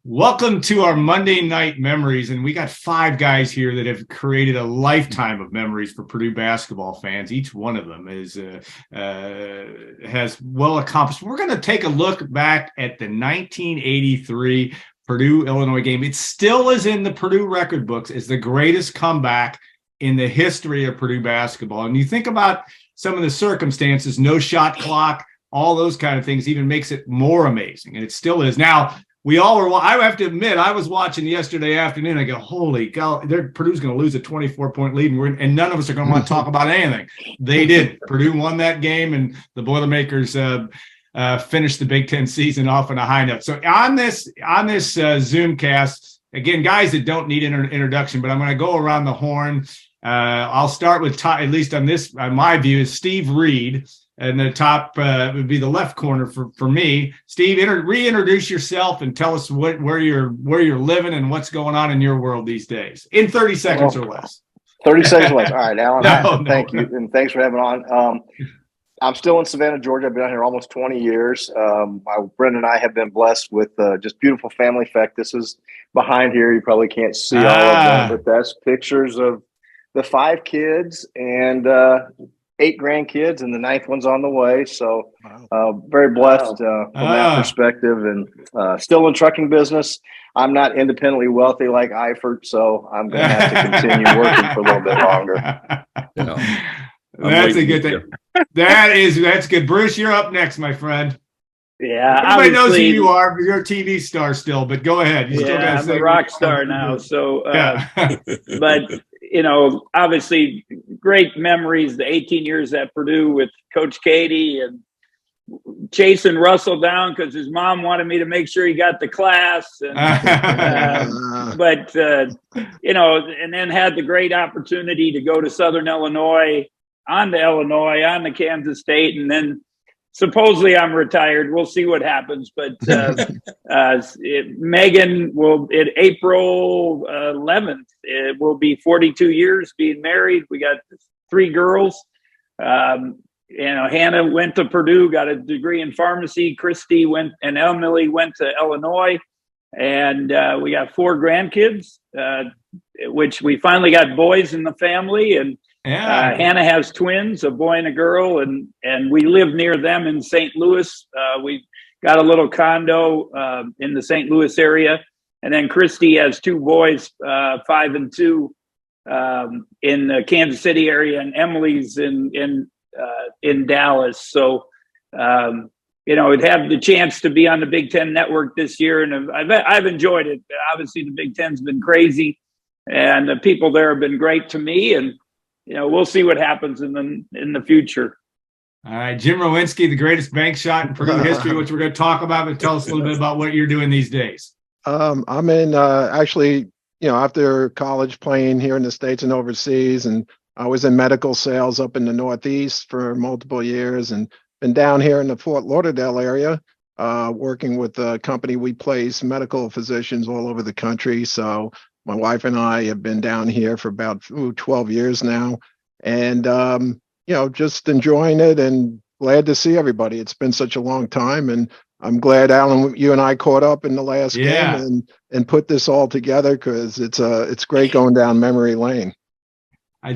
Welcome to our Monday night memories, and we got five guys here that have created a lifetime of memories for Purdue basketball fans. Each one of them has well accomplished. We're going to take a look back at the 1983 Purdue-Illinois game. It still is in the Purdue record books as the greatest comeback in the history of Purdue basketball. And you think about some of the circumstances, no shot clock, all those kind of things even makes it more amazing, and it still is. Now, we all were. I have to admit, I was watching yesterday afternoon. I go, "Holy cow! Purdue's going to lose a 24-point lead, and none of us are going to want to talk about anything." They did. Purdue won that game, and the Boilermakers finished the Big Ten season off on a high note. So on this Zoomcast, again, guys that don't need introduction, but I'm going to go around the horn. I'll start with at least on this. My view is Steve Reid. And the top would be the left corner for me. Steve, reintroduce yourself and tell us where you're living and what's going on in your world these days in 30 seconds or less. 30 seconds or less. All right, Alan. Thank you, and thanks for having on. I'm still in Savannah, Georgia. I've been out here almost 20 years. Brenda and I have been blessed with just beautiful family. In fact, this is behind here. You probably can't see all of them, but that's pictures of the 5 kids and 8 grandkids, and the 9th one's on the way. So very blessed from that perspective, and still in trucking business. I'm not independently wealthy like Eifert, so I'm going to have to continue working for a little bit longer. That's a good thing. That's good. Bruce, you're up next, my friend. Yeah, everybody knows who you are. You're a TV star still, but go ahead. I'm a rock star now. So, but obviously, great memories. The 18 years at Purdue with Coach Keady and chasing Russell down because his mom wanted me to make sure he got the class. And, and then had the great opportunity to go to Southern Illinois, on to Kansas State, and then. Supposedly I'm retired. We'll see what happens. But Megan will, in April 11th, it will be 42 years being married. We got 3 girls. Hannah went to Purdue, got a degree in pharmacy. Christy went, and Emily went to Illinois. And we got 4 grandkids, which we finally got boys in the family. And Hannah has twins, a boy and a girl, and we live near them in St. Louis. We got a little condo in the St. Louis area, and then Christy has 2 boys, 5 and 2, in the Kansas City area, and Emily's in Dallas. So, we'd have the chance to be on the Big Ten Network this year, and I've enjoyed it. Obviously, the Big Ten's been crazy, and the people there have been great to me, and we'll see what happens in the future. All right, Jim Rowinski, the greatest bank shot in Purdue history, which we're going to talk about, but tell us a little bit about what you're doing these days. I'm in actually, after college playing here in the States and overseas, and I was in medical sales up in the Northeast for multiple years, and been down here in the Fort Lauderdale area, working with a company. We place medical physicians all over the country. So my wife and I have been down here for about 12 years now, and, just enjoying it and glad to see everybody. It's been such a long time, and I'm glad, Alan, you and I caught up in the last game and put this all together, because it's great going down memory lane.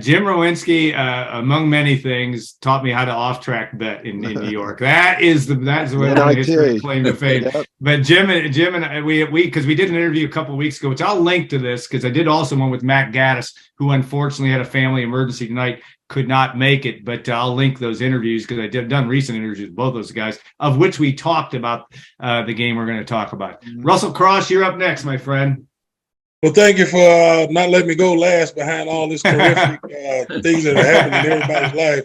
Jim Rowinski, among many things, taught me how to off-track bet in New York. That's the way my history claim to fame. Yep. But Jim and we because we did an interview a couple of weeks ago, which I'll link to this, because I did also one with Matt Gaddis, who unfortunately had a family emergency tonight, could not make it. But I'll link those interviews, because I done recent interviews with both those guys, of which we talked about the game we're going to talk about. Mm-hmm. Russell Cross, you're up next, my friend. Well, thank you for not letting me go last behind all this terrific things that are happening in everybody's life.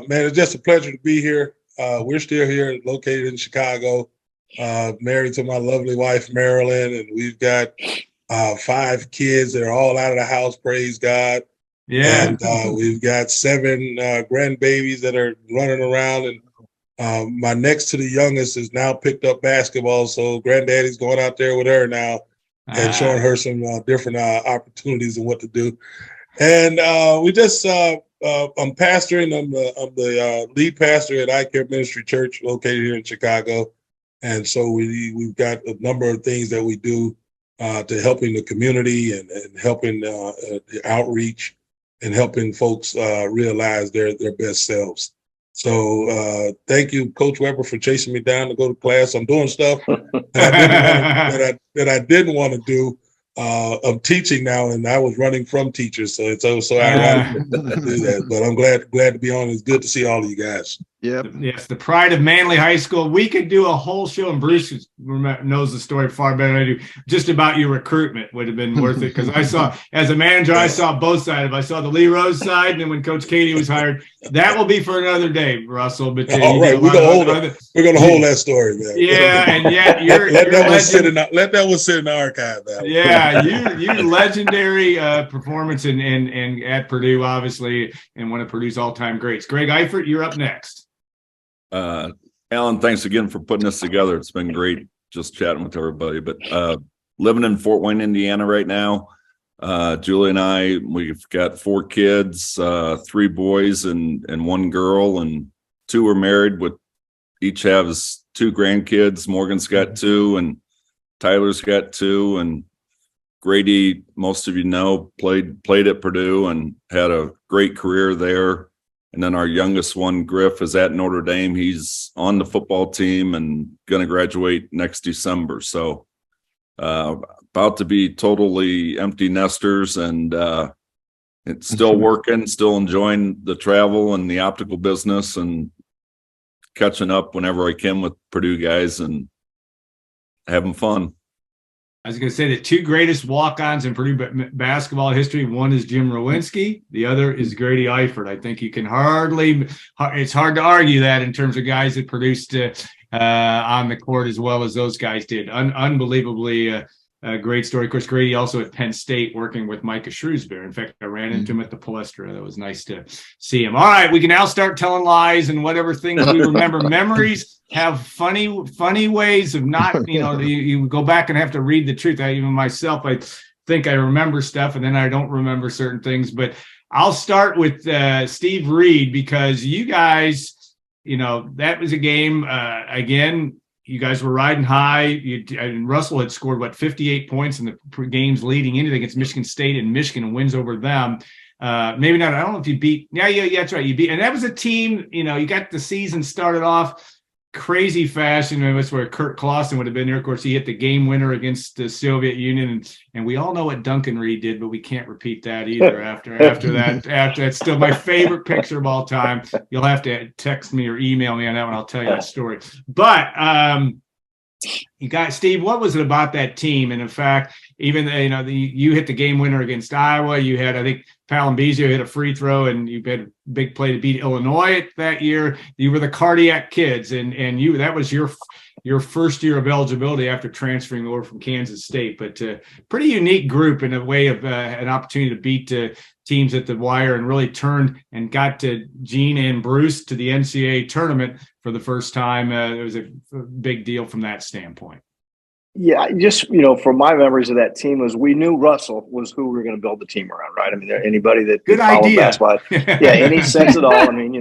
Man, it's just a pleasure to be here. We're still here, located in Chicago, married to my lovely wife, Marilyn, and we've got 5 kids that are all out of the house, praise God. Yeah. And we've got 7 grandbabies that are running around, and my next to the youngest has now picked up basketball, so granddaddy's going out there with her now. And showing her some different opportunities and what to do. And we just, I'm pastoring. I'm the lead pastor at I Care Ministry Church, located here in Chicago. And so we've got a number of things that we do to helping the community and helping the outreach and helping folks realize their best selves. So thank you, Coach Weber, for chasing me down to go to class. I'm doing stuff that I didn't want to do. I'm teaching now, and I was running from teachers, so it's so ironic to do that. But I'm glad to be on. It's good to see all of you guys. Yep. Yes, the pride of Manly High School. We could do a whole show, and Bruce knows the story far better than I do, just about your recruitment. Would have been worth it, because I saw, as a manager, I saw both sides. I saw the Lee Rose side, and then when Coach Keady was hired. That will be for another day, Russell. But all right, we're gonna hold that story, man. Yeah, and yet let that one sit in the archive. Now. Yeah, you legendary performance and at Purdue, obviously, and one of Purdue's all-time greats. Greg Eifert, you're up next. Alan, thanks again for putting this together. It's been great just chatting with everybody. But living in Fort Wayne, Indiana right now, Julie and I, we've got 4 kids, 3 boys and 1 girl, and 2 are married, with each has 2 grandkids. Morgan's got 2, and Tyler's got 2, and Grady, most of you know, played at Purdue and had a great career there. And then our youngest one, Griff, is at Notre Dame. He's on the football team and going to graduate next December. So about to be totally empty nesters, and it's still working, still enjoying the travel and the optical business, and catching up whenever I can with Purdue guys and having fun. I was going to say the 2 greatest walk-ons in Purdue basketball history. One is Jim Rowinski. The other is Grady Eifert. I think you can it's hard to argue that in terms of guys that produced on the court as well as those guys did. Unbelievably great story. Of course, Grady also at Penn State working with Micah Shrewsbury. In fact, I ran into him at the Palestra. That was nice to see him. All right, we can now start telling lies and whatever things we remember. Memories have funny ways of not, you go back and have to read the truth. Even myself, I think I remember stuff and then I don't remember certain things. But I'll start with Steve Reid, because you guys, that was a game, again, you guys were riding high. And Russell had scored, 58 points in the games leading into it against Michigan State, and Michigan wins over them. Maybe not. I don't know if you beat. Yeah, that's right. You beat. And that was a team, you got the season started off crazy fashion. That's where Kurt Clausen would have been there. Of course, he hit the game winner against the Soviet Union, and we all know what Duncan Reid did, but we can't repeat that either. After that's still my favorite picture of all time. You'll have to text me or email me on that one. I'll tell you that story. But you guys, Steve, what was it about that team? And in fact, even you hit the game winner against Iowa. You had, I think, Palambizio hit a free throw, and you had a big play to beat Illinois that year. You were the cardiac kids, and that was your first year of eligibility after transferring over from Kansas State. But pretty unique group in a way of an opportunity to beat teams at the wire, and really turned and got to Gene and Bruce to the NCAA tournament for the first time. It was a big deal from that standpoint. Yeah, just, from my memories of that team, was we knew Russell was who we were going to build the team around, right? I mean, anybody that good idea, basketball, any sense at all. I mean,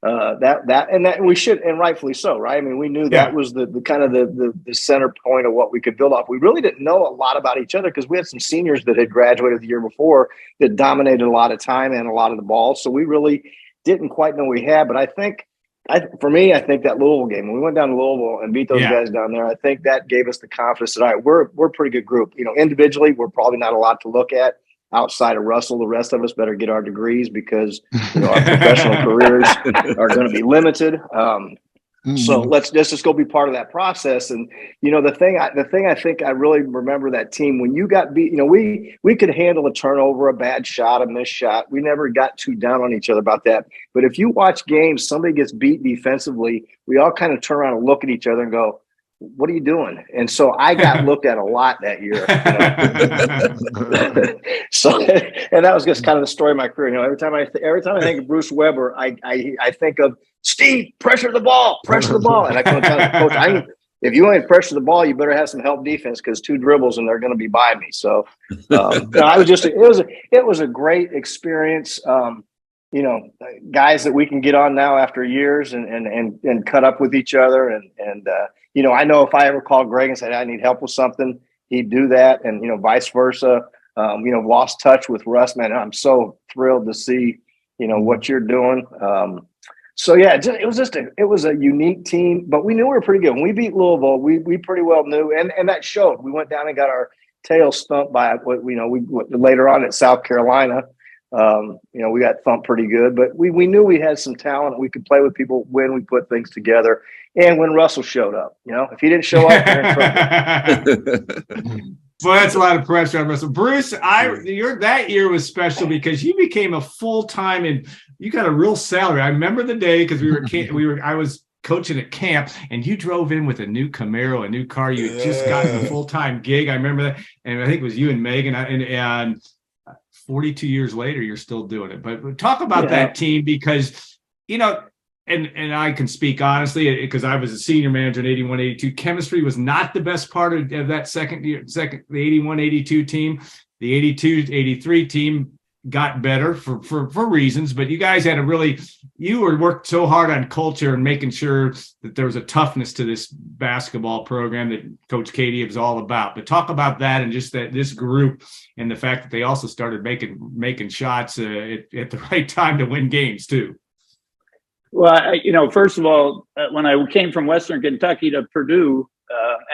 that we should, and rightfully so, right? I mean, we knew that was the kind of the center point of what we could build off. We really didn't know a lot about each other, because we had some seniors that had graduated the year before that dominated a lot of time and a lot of the ball. So we really didn't quite know what we had. But I think that Louisville game, when we went down to Louisville and beat those guys down there, I think that gave us the confidence that, all right, we're a pretty good group. Individually, we're probably not a lot to look at outside of Russell. The rest of us better get our degrees, because our professional careers are going to be limited. So let's just go be part of that process. And the thing I think I really remember that team, when you got beat, we could handle a turnover, a bad shot, a missed shot. We never got too down on each other about that. But if you watch games, somebody gets beat defensively, we all kind of turn around and look at each other and go, what are you doing? And so I got looked at a lot that year. So, and that was just kind of the story of my career. Every time I think of Bruce Weber, I think of Steve, pressure the ball. And I come tell the coach, if you ain't pressure the ball, you better have some help defense, because 2 dribbles and they're going to be by me. So, it was a great experience. Guys that we can get on now after years and cut up with each other. And I know if I ever called Greg and said I need help with something, he'd do that, and vice versa. Lost touch with Russ, man. I'm so thrilled to see what you're doing. So yeah, it was a unique team, but we knew we were pretty good. When we beat Louisville, we pretty well knew, and that showed. We went down and got our tails thumped by we later on at South Carolina. We got thumped pretty good, but we knew we had some talent. We could play with people when we put things together, and when Russell showed up. If he didn't show up, we're in trouble. Well, that's a lot of pressure on Russell. Bruce, that year was special because you became a full-time and you got a real salary. I remember the day because I was coaching at camp and you drove in with a new Camaro, a new car. You had just gotten a full-time gig. I remember that. And I think it was you and Megan and 42 years later, you're still doing it. But talk about that team because, and I can speak honestly because I was a senior manager in 81, 82. Chemistry was not the best part of that the 81, 82 team. The 82, 83 team got better for reasons, but you guys had worked so hard on culture and making sure that there was a toughness to this basketball program that Coach Keady was all about. But talk about that and just this group and the fact that they also started making shots at the right time to win games too. Well, first of all, when I came from Western Kentucky to Purdue,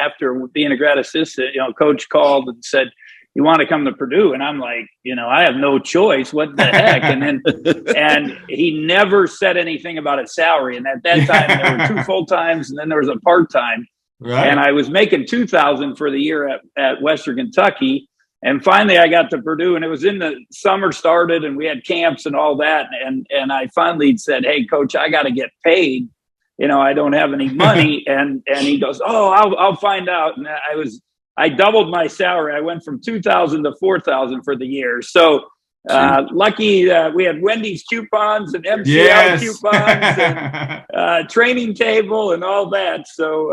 after being a grad assistant, Coach called and said, "You want to come to Purdue?" And I'm like, I have no choice. What the heck? And he never said anything about a salary. And at that time, there were 2 full-times and then there was a part-time. Right. And I was making $2,000 for the year at Western Kentucky. And finally, I got to Purdue, and it was in the summer started, and we had camps and all that. And I finally said, "Hey, Coach, I got to get paid. I don't have any money." and he goes, "Oh, I'll find out." And I doubled my salary. I went from $2,000 to $4,000 for the year. So lucky we had Wendy's coupons and MCL coupons and training table and all that. So.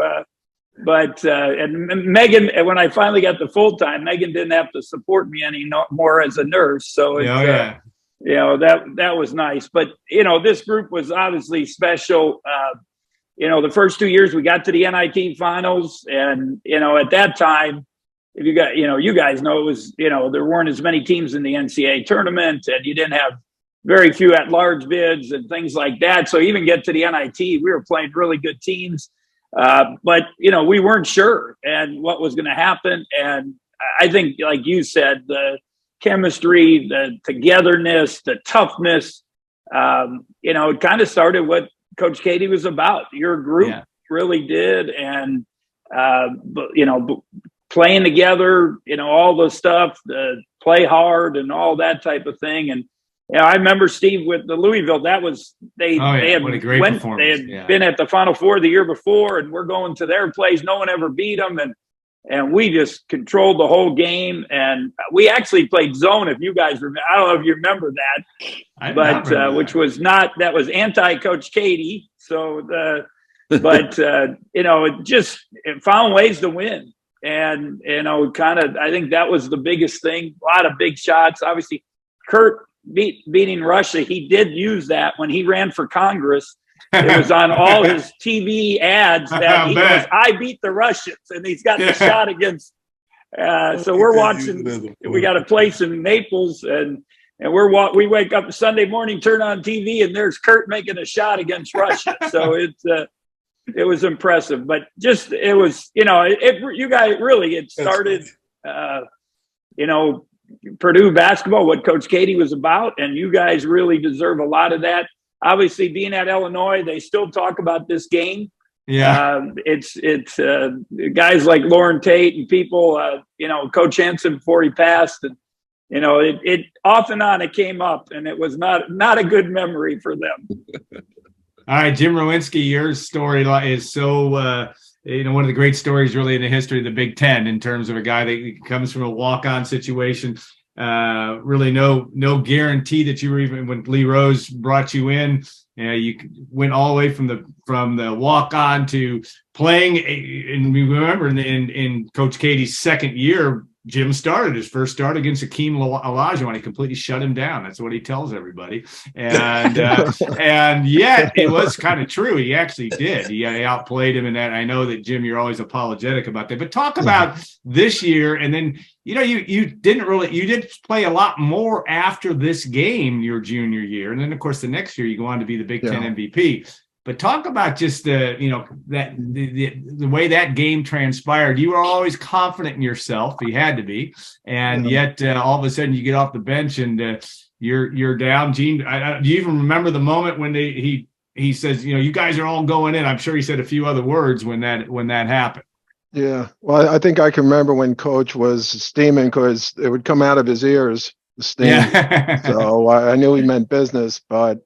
And Megan, when I finally got the full time, Megan didn't have to support me anymore as a nurse. So that was nice. But this group was obviously special. The first 2 years we got to the NIT finals, and at that time, if you got you guys know it was there weren't as many teams in the NCAA tournament, and you didn't have very few at-large bids and things like that. So even get to the NIT, we were playing really good teams. But we weren't sure and what was going to happen. And I think, like you said, the chemistry, the togetherness, the toughness, it kind of started what Coach Keady was about. Your group really did. And, playing together, all the stuff, the play hard and all that type of thing. And, I remember, Steve, with the Louisville, they had been at the Final Four the year before, and we're going to their place. No one ever beat them, and we just controlled the whole game. And we actually played zone. If you guys remember, I don't know if you remember that, which was that was anti-Coach Keady. So it found ways to win, and I think that was the biggest thing. A lot of big shots, obviously. Kurt beating Russia, he did use that when he ran for Congress. It was on all his TV ads that he goes, "I beat the Russians," and he's got the shot against. So we're watching. We got a place in Naples, and we wake up Sunday morning, turn on TV, and there's Kurt making a shot against Russia. So it was impressive, but it was you guys really it started. Purdue basketball, what Coach Keady was about, and you guys really deserve a lot of that. Obviously, being at Illinois, they still talk about this game. Yeah, it's guys like Lauren Tate and people, Coach Henson before he passed, and it off and on it came up, and it was not a good memory for them. All right, Jim Rowinski, your story is so. One of the great stories really in the history of the Big Ten in terms of a guy that comes from a walk-on situation. Really no guarantee that you were even when Lee Rose brought you in. You went all the way from the walk-on to playing. And we remember in Coach Keady's second year, Jim started his first start against Akeem Olajuwon. He completely shut him down. That's what he tells everybody. And and yet it was kind of true. He actually did. He outplayed him in that. I know that, Jim, you're always apologetic about that. But talk about this year. And then, you did play a lot more after this game your junior year. And then, of course, the next year you go on to be the Big Ten MVP. But talk about just the way that game transpired. You were always confident in yourself. You had to be, and yet all of a sudden you get off the bench and you're down. Gene, do you even remember the moment when he says, you guys are all going in? I'm sure he said a few other words when that happened. Yeah, well, I think I can remember when Coach was steaming because it would come out of his ears, the steam. Yeah. So I knew he meant business, but.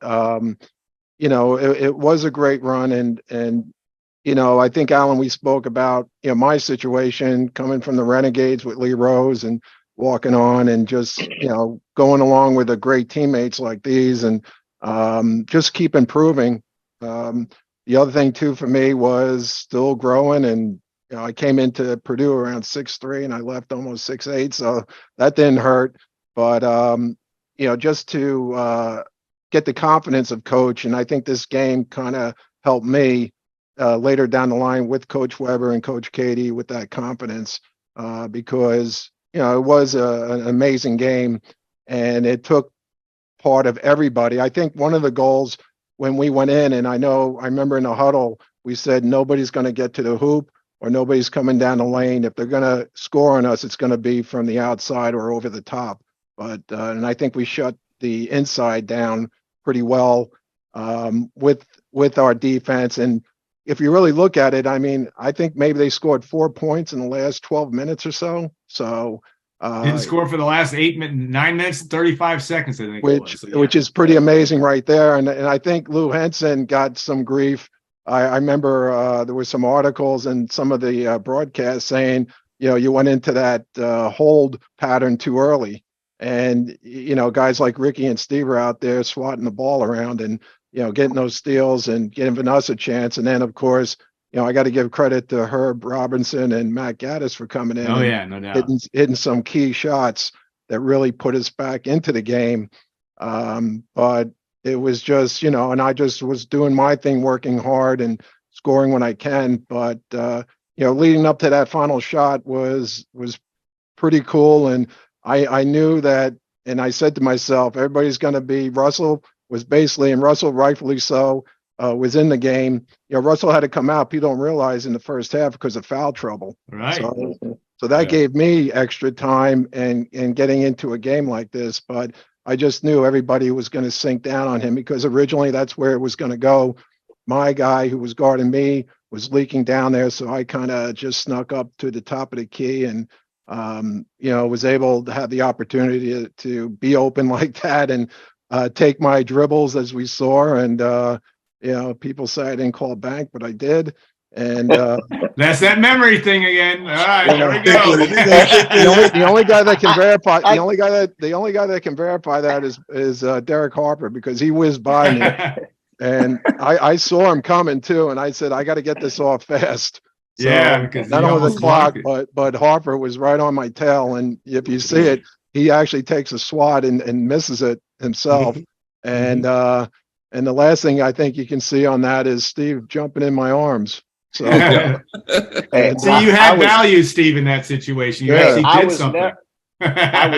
It was a great run. And I think, Alan, we spoke about, my situation coming from the Renegades with Lee Rose and walking on and just, going along with the great teammates like these and just keep improving. The other thing, too, for me was still growing. And, I came into Purdue around 6'3" and I left almost 6'8". So that didn't hurt. But, just to get the confidence of Coach. And I think this game kind of helped me later down the line with Coach Weber and Coach Keady with that confidence because, it was an amazing game and it took part of everybody. I think one of the goals when we went in, and I remember in the huddle, we said, nobody's going to get to the hoop or nobody's coming down the lane. If they're going to score on us, it's going to be from the outside or over the top. But, and I think we shut the inside down pretty well with our defense. And if you really look at it, I think maybe they scored 4 points in the last 12 minutes or so. So didn't score for the last 9 minutes and 35 seconds, I think. Which is pretty amazing right there. And I think Lou Henson got some grief. I remember there were some articles and some of the broadcasts saying, you went into that hold pattern too early. And, guys like Ricky and Steve are out there swatting the ball around and, getting those steals and giving us a chance. And then, of course, I got to give credit to Herb Robinson and Matt Gaddis for coming in. Oh, yeah, no doubt. Hitting some key shots that really put us back into the game. But it was just, and I just was doing my thing, working hard and scoring when I can. But, leading up to that final shot was pretty cool. And I knew that, and I said to myself, everybody's going to be, Russell was basically, and Russell rightfully so, was in the game. Russell had to come out. People don't realize in the first half because of foul trouble. Right. So that gave me extra time and getting into a game like this. But I just knew everybody was going to sink down on him because originally that's where it was going to go. My guy who was guarding me was leaking down there. So I kind of just snuck up to the top of the key and, was able to have the opportunity to be open like that and take my dribbles as we saw. And, people say I didn't call bank, but I did. And that's that memory thing again. All right, here we go. The only guy that can verify the only guy that can verify that is Derek Harper because he whizzed by me. And I saw him coming too. And I said, I got to get this off fast. So because not only the clock, but Harper was right on my tail. And if you see it, he actually takes a swat and misses it himself. And the last thing I think you can see on that is Steve jumping in my arms. So, so you had value, Steve, in that situation. You actually did something. I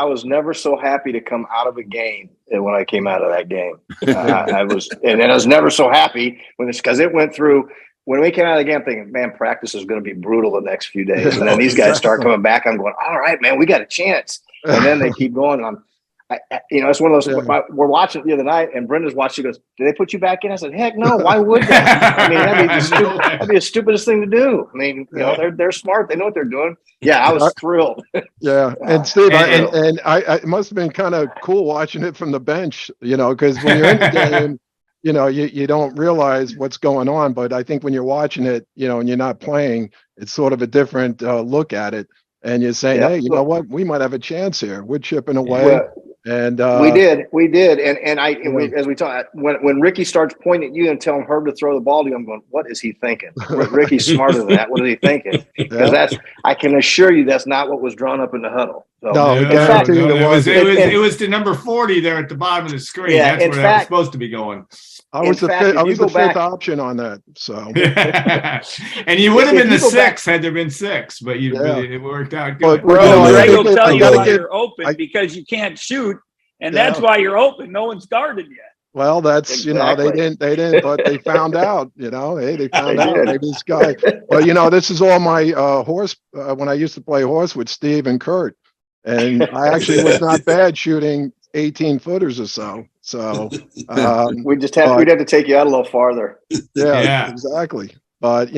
was never so happy to come out of a game when I came out of that game. I was never so happy because it went through. When we came out of the game, I'm thinking, man, practice is going to be brutal the next few days. And then these guys start coming back. I'm going, all right, man, we got a chance. And then they keep going. And it's one of those. We're watching it the other night, and Brenda's watching. She goes, "Did they put you back in?" I said, "Heck no. Why would they? That'd be the stupidest thing to do. They're smart. They know what they're doing." Yeah, I was thrilled. Yeah, and Steve, it must have been kind of cool watching it from the bench, because when you're in the game. You don't realize what's going on, but I think when you're watching it, and you're not playing, it's sort of a different look at it. And you're saying, hey, you know what? We might have a chance here. We're chipping away. And we did, and as we talk, when Ricky starts pointing at you and telling Herb to throw the ball to you, I'm going, what is he thinking? Ricky's smarter than that. What is he thinking? Because I can assure you that's not what was drawn up in the huddle. So, no, it was to number 40 there at the bottom of the screen. Yeah, that's where that was supposed to be going. I was the fifth option on that. So, and you would have been the sixth had there been six, but it worked out good. Greg will tell you why you're open because you can't shoot, and that's why you're open. No one's guarded yet. Well, that's exactly. they didn't, but they found out. Hey, they found out maybe this guy. Well, this is all my horse when I used to play horse with Steve and Kurt, and I actually was not bad shooting 18 footers or so. So we'd have to take you out a little farther. Yeah. Exactly. But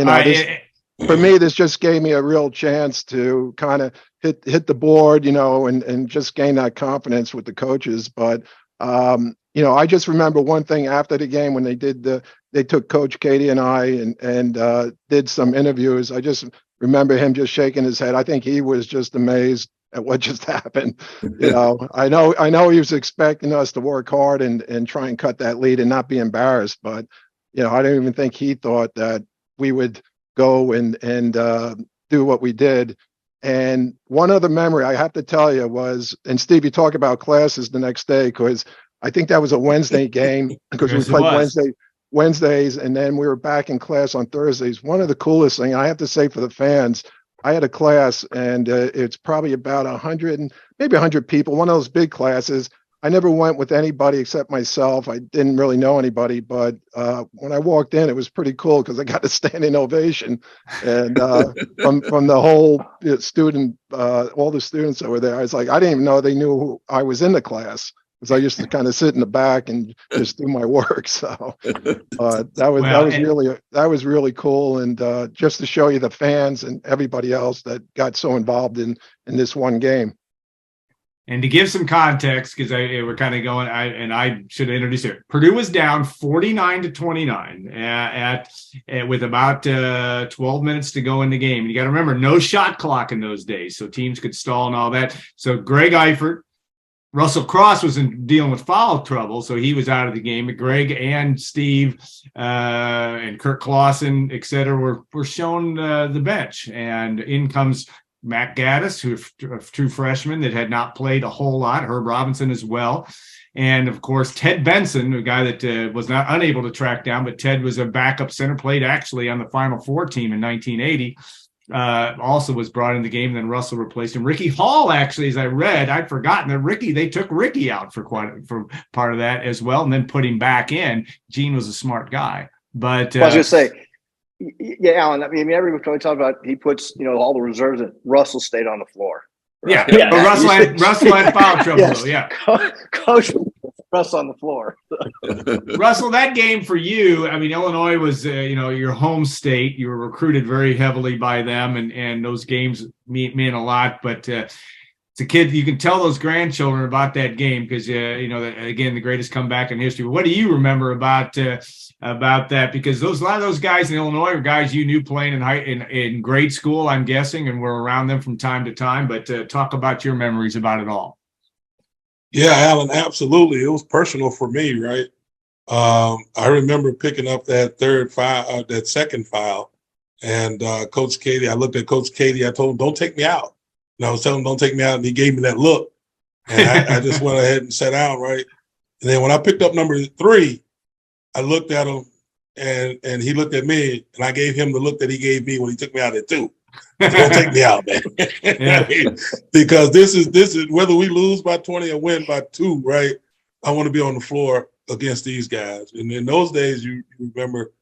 for me, this just gave me a real chance to kind of hit the board, and just gain that confidence with the coaches. But I just remember one thing after the game when they took Coach Keady and I and did some interviews. I just remember him just shaking his head. I think he was just amazed at what just happened. I know he was expecting us to work hard and try and cut that lead and not be embarrassed, but I don't even think he thought that we would go and do what we did. And one other memory I have to tell you was, and Steve, you talk about classes the next day, because I think that was a Wednesday game because we played Wednesdays, and then we were back in class on Thursdays. One of the coolest things I have to say for the fans, I had a class, and it's probably about 100 people, one of those big classes. I never went with anybody except myself. I didn't really know anybody, but when I walked in, it was pretty cool because I got a standing ovation, and from the whole student, all the students that were there. I was like, I didn't even know they knew who I was in the class, because I used to kind of sit in the back and just do my work. So that was really cool, and just to show you the fans and everybody else that got so involved in this one game. And to give some context, because we're kind of going, I should introduce it. Purdue was down 49-29 with about 12 minutes to go in the game. You got to remember, no shot clock in those days, so teams could stall and all that. So Greg Eifert, Russell Cross was dealing with foul trouble, so he was out of the game. But Greg and Steve and Kirk Clausen, et cetera, were shown the bench, and in comes Matt Gaddis, who a true freshman that had not played a whole lot, Herb Robinson as well. And, of course, Ted Benson, a guy that was not unable to track down, but Ted was a backup center, played actually on the Final Four team in 1980, also was brought in the game, and then Russell replaced him. Ricky Hall, actually, as I read, I'd forgotten that they took Ricky out for part of that as well, and then put him back in. Gene was a smart guy. But I was going to say, yeah, Alan. I mean, everybody talks about he puts all the reserves in. Russell stayed on the floor. Right? Yeah. But Russell had foul trouble. Yes. Though, yeah. Coach Russ on the floor. Russell, that game for you. I mean, Illinois was your home state. You were recruited very heavily by them, and those games mean a lot. But it's a kid, you can tell those grandchildren about that game because again, the greatest comeback in history. What do you remember about that? Because a lot of those guys in Illinois are guys you knew playing in grade school, I'm guessing, and were around them from time to time. But talk about your memories about it all. Yeah, Alan, absolutely. It was personal for me, right? I remember picking up that that second foul, and Coach Keady. I looked at Coach Keady. I told him, "Don't take me out." And I was telling him, "Don't take me out," and he gave me that look, and I just went ahead and sat down, right? And then when I picked up number 3, I looked at him, and he looked at me, and I gave him the look that he gave me when he took me out at 2. Don't take me out, man. Yeah. Because this is whether we lose by 20 or win by 2, right? I want to be on the floor against these guys. And in those days, you remember,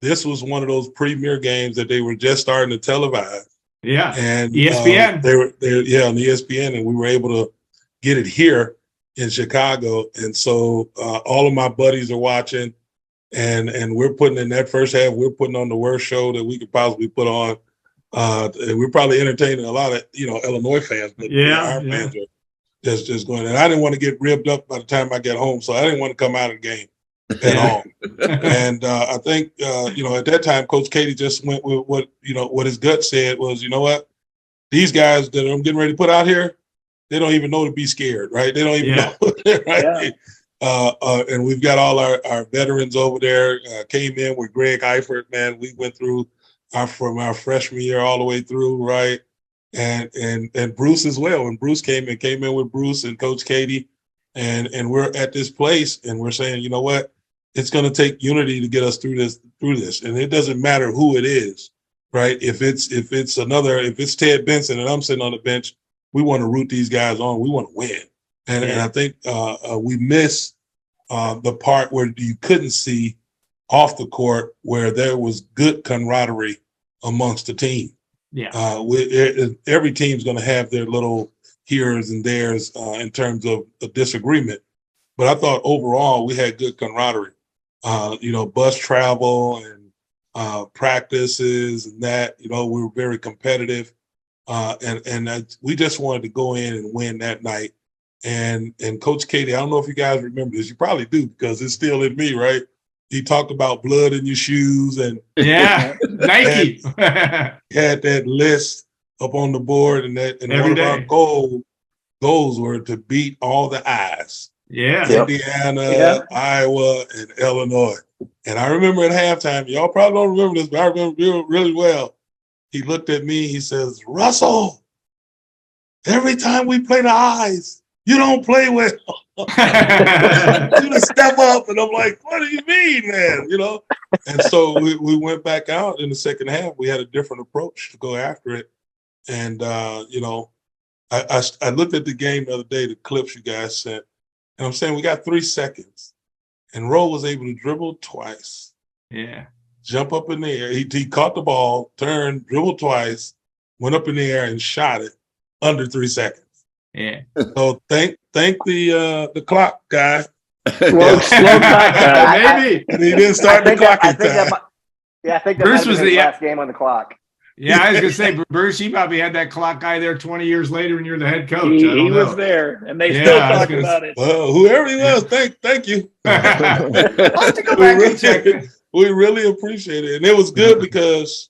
this was one of those premier games that they were just starting to televise. Yeah, and ESPN. They were on ESPN, and we were able to get it here in Chicago. And so all of my buddies are watching, and we're putting in that first half. We're putting on the worst show that we could possibly put on. And we're probably entertaining a lot of Illinois fans, but our fans are just going. And I didn't want to get ribbed up by the time I get home, so I didn't want to come out of the game at all. And I think at that time, Coach Keady just went with what his gut said was, you know what, these guys that I'm getting ready to put out here, they don't even know to be scared, right? They don't even Yeah. know, right? Yeah. And we've got all our veterans over there. Came in with Greg Eifert, man. We went through from our freshman year all the way through, right? And Bruce as well. When Bruce came in with Bruce and Coach Keady, and we're at this place, and we're saying, you know what? It's going to take unity to get us through this, and it doesn't matter who it is, right? If it's Ted Benson and I'm sitting on the bench, we want to root these guys on. We want to win, and I think we miss the part where you couldn't see off the court where there was good camaraderie amongst the team. Yeah. Every team's going to have their little here's and there's in terms of a disagreement, but I thought overall we had good camaraderie. Bus travel and practices and that, we were very competitive. And we just wanted to go in and win that night. And Coach Keady, I don't know if you guys remember this. You probably do because it's still in me, right? He talked about blood in your shoes and Nike had that list up on the board, and one of our goals were to beat all the I's. Yeah. Indiana, Iowa, and Illinois. And I remember at halftime, y'all probably don't remember this, but I remember really well. He looked at me, he says, Russell, every time we play the I's, you don't play well. You to step up. And I'm like, what do you mean, man? And so we went back out in the second half. We had a different approach to go after it. And, I looked at the game the other day, the clips you guys sent. And I'm saying we got 3 seconds. And Rowe was able to dribble twice. Yeah. Jump up in the air. He caught the ball, turned, dribbled twice, went up in the air and shot it under 3 seconds. Yeah. So thank the clock guy. Slow clock guy. Maybe. And he didn't start the clock in time. I think that Bruce was the the last game on the clock. Yeah, I was gonna say, Bruce, you probably had that clock guy there 20 years later when you're the head coach. He was there, and they still talk about it. Well, whoever he was, thank you. I'll have to go back and check it. We really appreciate it, and it was good because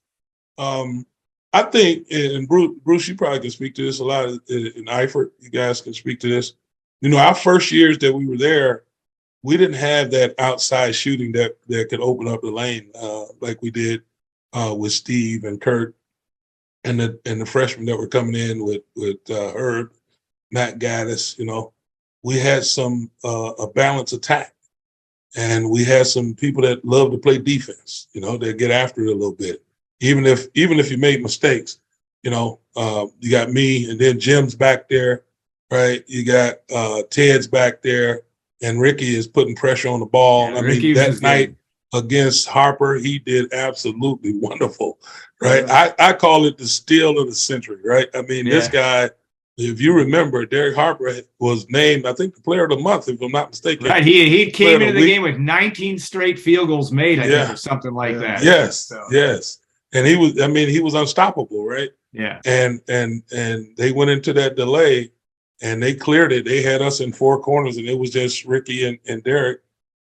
I think, and Bruce, you probably can speak to this a lot. In Eifert, you guys can speak to this. Our first years that we were there, we didn't have that outside shooting that could open up the lane like we did with Steve and Kurt and the freshmen that were coming in with Herb, Matt Gaddis. We had a balanced attack, and we had some people that love to play defense. That get after it a little bit, even if you made mistakes. You got me, and then Jim's back there, right? You got Ted's back there, and Ricky is putting pressure on the ball. Yeah, I mean, that night against Harper, he did absolutely wonderful, right? I call it the steal of the century, right? I mean, this guy, if you remember, Derek Harper was named, I think, the player of the month, if I'm not mistaken. Right, he came into the game with 19 straight field goals made, I think, or something like that. Yes. And he was unstoppable, right? Yeah. And they went into that delay, and they cleared it. They had us in 4 corners, and it was just Ricky and Derek.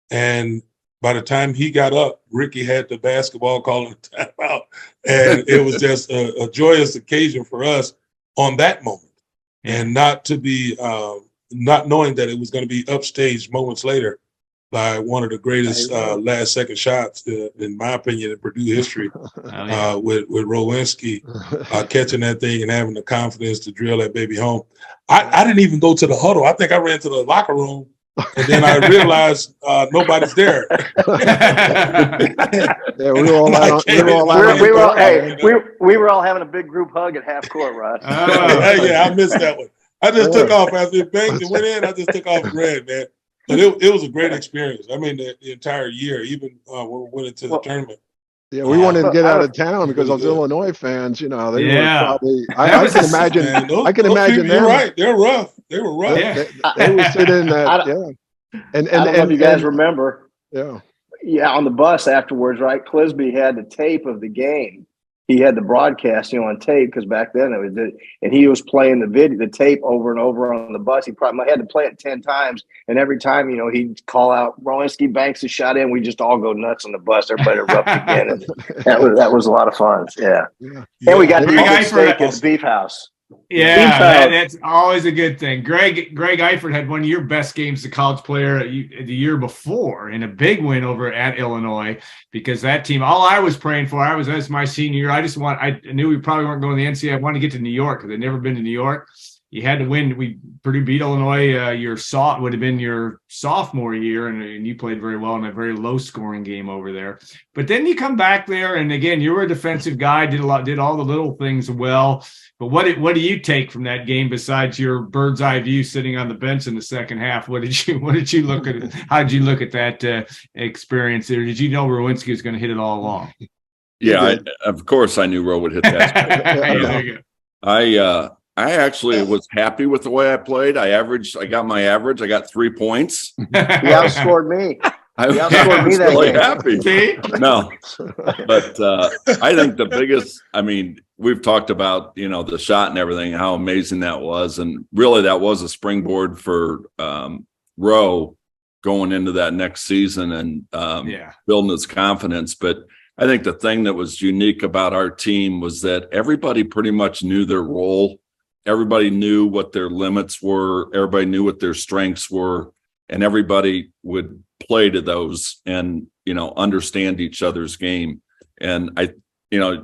And by the time he got up, Ricky had the basketball calling timeout. And it was just a joyous occasion for us on that moment. And not to be, not knowing that it was going to be upstaged moments later by one of the greatest last second shots, in my opinion, in Purdue history, with Rowinski catching that thing and having the confidence to drill that baby home. I didn't even go to the huddle. I think I ran to the locker room, and then I realized nobody's there. We were all having a big group hug at half court, Russ. I missed that one. I just took off after it banged and went in. I just took off and ran, man. But it was a great experience. I mean, the entire year, even when we went into the tournament. Yeah, we wanted to get out of town because those Illinois fans, they were probably. I can imagine. I can imagine them. You're right. They're rough. They were rough. They would sit in that. And I don't know if you guys remember. Yeah. On the bus afterwards, right? Clisby had the tape of the game. He had the broadcast, on tape because back then it was, and he was playing the tape over and over on the bus. He probably had to play it 10 times, and every time, he'd call out Rowinski, Banks a shot in. We just all go nuts on the bus. Everybody erupt again, and that was a lot of fun. Yeah. And we got the steak at the Beef House. Yeah, that's always a good thing. Greg Eifert had one of your best games as a college player the year before in a big win over at Illinois, because that team, all I was praying for, as my senior year, I knew we probably weren't going to the NCAA. I wanted to get to New York because I'd never been to New York. You had to win. Purdue beat Illinois. Would have been your sophomore year, and you played very well in a very low scoring game over there. But then you come back there, and again, you were a defensive guy, did all the little things well. But what do you take from that game besides your bird's eye view sitting on the bench in the second half? What did you look at? How did you look at that experience there? Did you know Rowinski was going to hit it all along? Yeah, of course I knew Rowe would hit that. There you go. I actually was happy with the way I played. I got my average. I got 3 points. He outscored me. I was really happy. No, but I think the biggest, we've talked about, the shot and everything, how amazing that was. And really that was a springboard for Rowe going into that next season and building his confidence. But I think the thing that was unique about our team was that everybody pretty much knew their role. Everybody knew what their limits were. Everybody knew what their strengths were, and everybody would play to those and, understand each other's game. And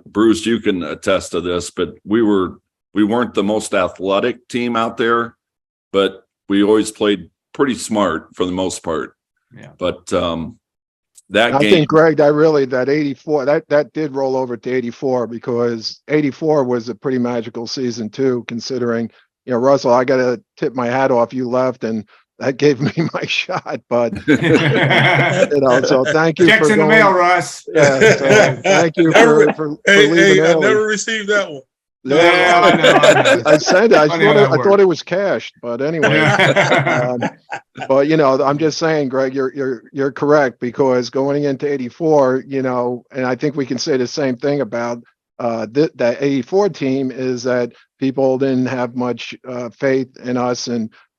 Bruce, you can attest to this, but we weren't the most athletic team out there, but we always played pretty smart for the most part. Yeah. But I think, Greg, that 84, that did roll over to 84, because 84 was a pretty magical season too, considering, Russell, I got to tip my hat off. You left and that gave me my shot, but so thank you. Checks for in going, the mail, Russ. Yeah, so thank you for leaving early. I never received that one. Yeah, I said I thought it was cashed, but anyway. But I'm just saying, Greg, you're correct, because going into 84, and I think we can say the same thing about that 84 team, is that people didn't have much faith in us,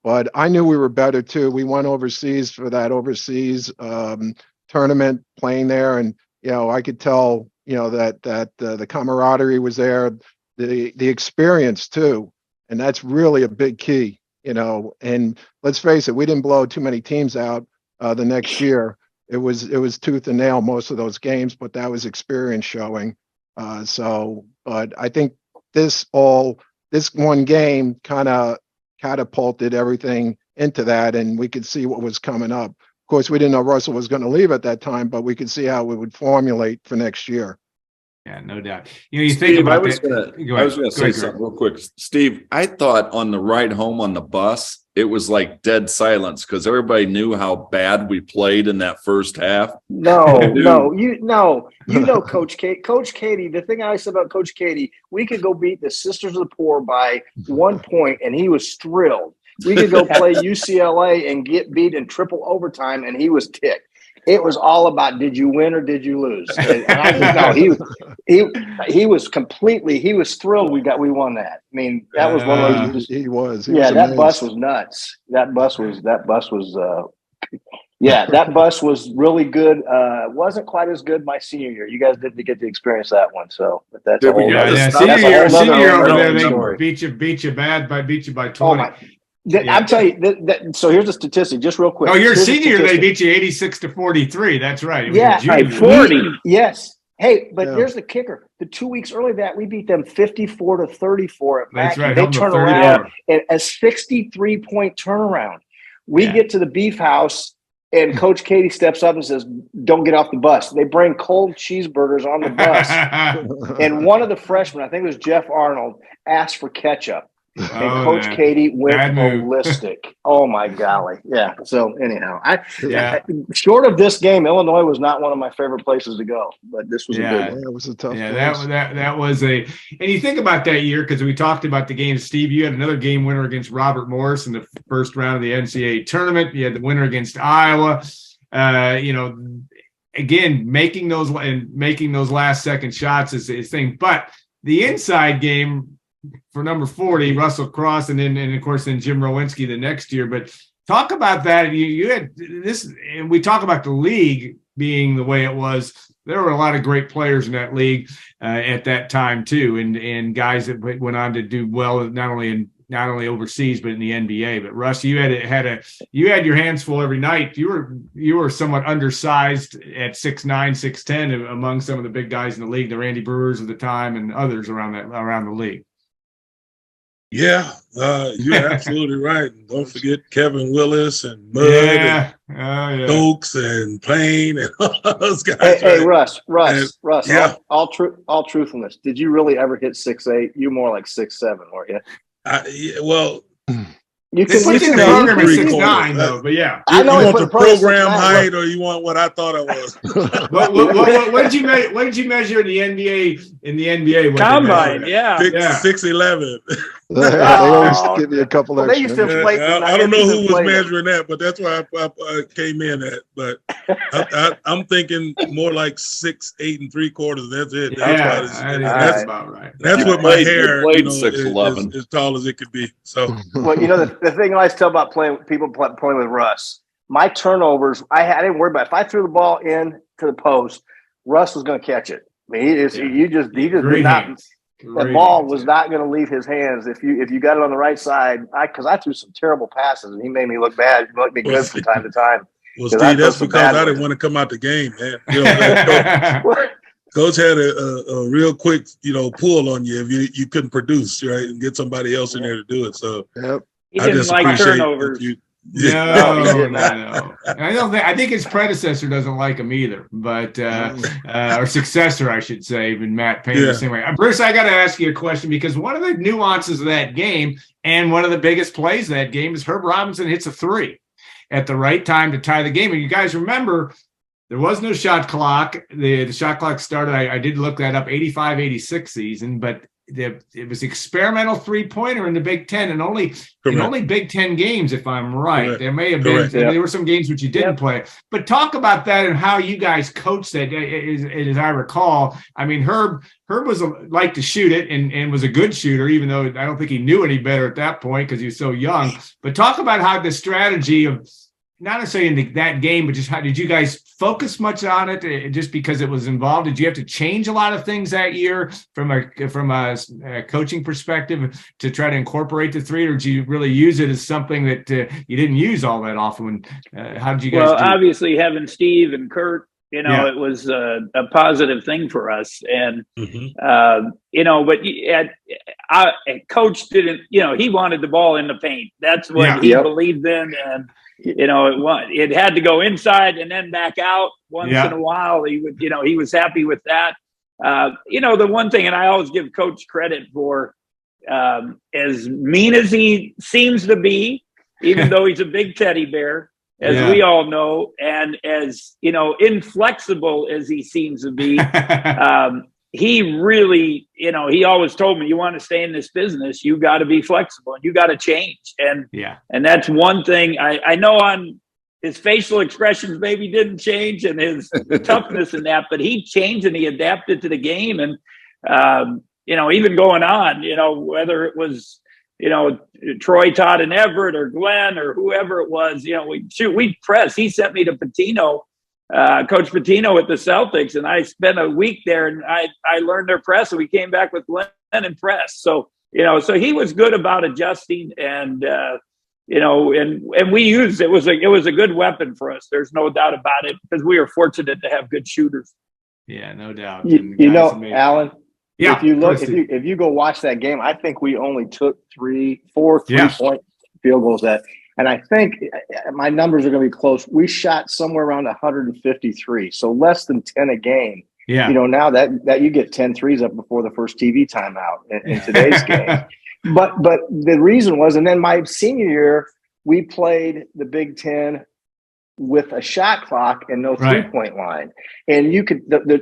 but I knew we were better too. We went overseas for that overseas tournament, playing there, and I could tell that the camaraderie was there. The experience too, and that's really a big key, and let's face it, we didn't blow too many teams out the next year. It was tooth and nail most of those games, but that was experience showing. But I think this one game kind of catapulted everything into that, and we could see what was coming up. Of course, we didn't know Russell was going to leave at that time, but we could see how we would formulate for next year. Yeah, no doubt. You think about I was going to say something real quick. Steve, I thought on the ride home on the bus, it was like dead silence because everybody knew how bad we played in that first half. No, you know, Coach Keady, the thing I said about Coach Keady, we could go beat the Sisters of the Poor by 1 point, and he was thrilled. We could go play UCLA and get beat in triple overtime, and he was ticked. It was all about, did you win or did you lose? And I just know he was thrilled we won that. I mean, that was one of those. He was that amazing. Bus was nuts. That bus was really good. Wasn't quite as good my senior year. You guys didn't get to experience that one, so but that's a whole senior year over there. They beat you by 20. Oh my. I'm telling you, so here's a statistic, just real quick. Oh, your senior year, they beat you 86-43. That's right. Yeah, 40. Yes. Hey, but here's the kicker. The 2 weeks earlier that we beat them 54-34 at Mac. That's right. They turn around and a 63-point turnaround. We get to the beef house, and Coach Keady steps up and says, "Don't get off the bus." They bring cold cheeseburgers on the bus. And one of the freshmen, I think it was Jeff Arnold, asked for ketchup. And Coach Keady went ballistic. Oh my golly. Yeah. So anyhow, short of this game, Illinois was not one of my favorite places to go, but this was a good one. It was a tough place. That was and you think about that year, because we talked about the game, Steve, you had another game winner against Robert Morris in the first round of the NCAA tournament. You had the winner against Iowa. Again, making those last second shots is thing, but the inside game for number 40, Russell Cross, and of course Jim Rowinski the next year. But talk about that. You had this, and we talk about the league being the way it was. there were a lot of great players in that league at that time too, and guys that went on to do well not only overseas but in the NBA. But Russ, you had your hands full every night. You were somewhat undersized at 6'9", 6'10" among some of the big guys in the league, the Randy Brewers of the time and others around the league. Yeah, you're absolutely right. And don't forget Kevin Willis and Mud and Stokes and Plain and all those guys. Hey, Russ. Yeah. All truthfulness. Did you really ever hit 6'8"? You more like 6'7", weren't you? Well, you can put in the program at 6'9", though. But yeah, I know you want the program height, or you want what I thought I was? what did you measure in the NBA? In the NBA combine, 6'11". They always give you a couple extra. They used to inflate. I don't know who was measuring that, but that's where I came in at. But I'm thinking more like 6'8 3/4". That's it. That's about right. That's what my hair is 6'11", as tall as it could be. So, well, the thing I always tell about playing with Russ, my turnovers, I didn't worry about it. If I threw the ball in to the post, Russ was going to catch it. I mean, he just did not. That ball was not going to leave his hands if you got it on the right side. Because I threw some terrible passes and he made me look bad, look me good from time to time. Well, Steve, that's because I didn't want to come out the game, man. Coach had a real quick, pull on you if you couldn't produce, right, and get somebody else in there to do it. So he didn't like turnovers. No. I think his predecessor doesn't like him either, but or successor, I should say, even Matt Payne the same way. Bruce, I got to ask you a question, because one of the nuances of that game and one of the biggest plays of that game is Herb Robinson hits a three at the right time to tie the game. And you guys remember, there was no shot clock. The shot clock started, I did look that up, 85-86 season, but it was experimental three-pointer in the Big Ten, and only Big Ten games, if I'm right. Correct. There may have been there were some games which you didn't play. But talk about that and how you guys coached that. As I recall, I mean, Herb was liked to shoot it and was a good shooter, even though I don't think he knew any better at that point because he was so young. But talk about how the strategy of, not necessarily in that game, but just how did you guys focus much on it just because it was involved? Did you have to change a lot of things that year from a coaching perspective to try to incorporate the three, or did you really use it as something that you didn't use all that often? How did you guys do it? Obviously having Steve and Kurt, it was a positive thing for us. And, but Coach didn't, he wanted the ball in the paint. That's what he believed in. And, it had to go inside and then back out once in a while. He would, he was happy with that. The one thing, and I always give Coach credit for, as mean as he seems to be, even though he's a big teddy bear, as we all know, and as, inflexible as he seems to be, he really, he always told me, you want to stay in this business, you got to be flexible and you got to change. And that's one thing I know on his facial expressions maybe didn't change and his toughness in that, but he changed and he adapted to the game. And, even going on, whether it was, Troy, Todd, and Everett or Glenn or whoever it was, we'd press. He sent me to Patino. Coach Patino with the Celtics, and I spent a week there, and I learned their press, and we came back with Glenn and press. So so he was good about adjusting, and and we used it was a good weapon for us. There's no doubt about it, because we are fortunate to have good shooters. Yeah, no doubt. Alan. Yeah, if you go watch that game, I think we only took 4 3-point field goals and I think my numbers are going to be close. We shot somewhere around 153, so less than 10 a game. Yeah. Now that you get 10 threes up before the first TV timeout in today's game. But the reason was, and then my senior year, we played the Big Ten with a shot clock and no 3-point line. And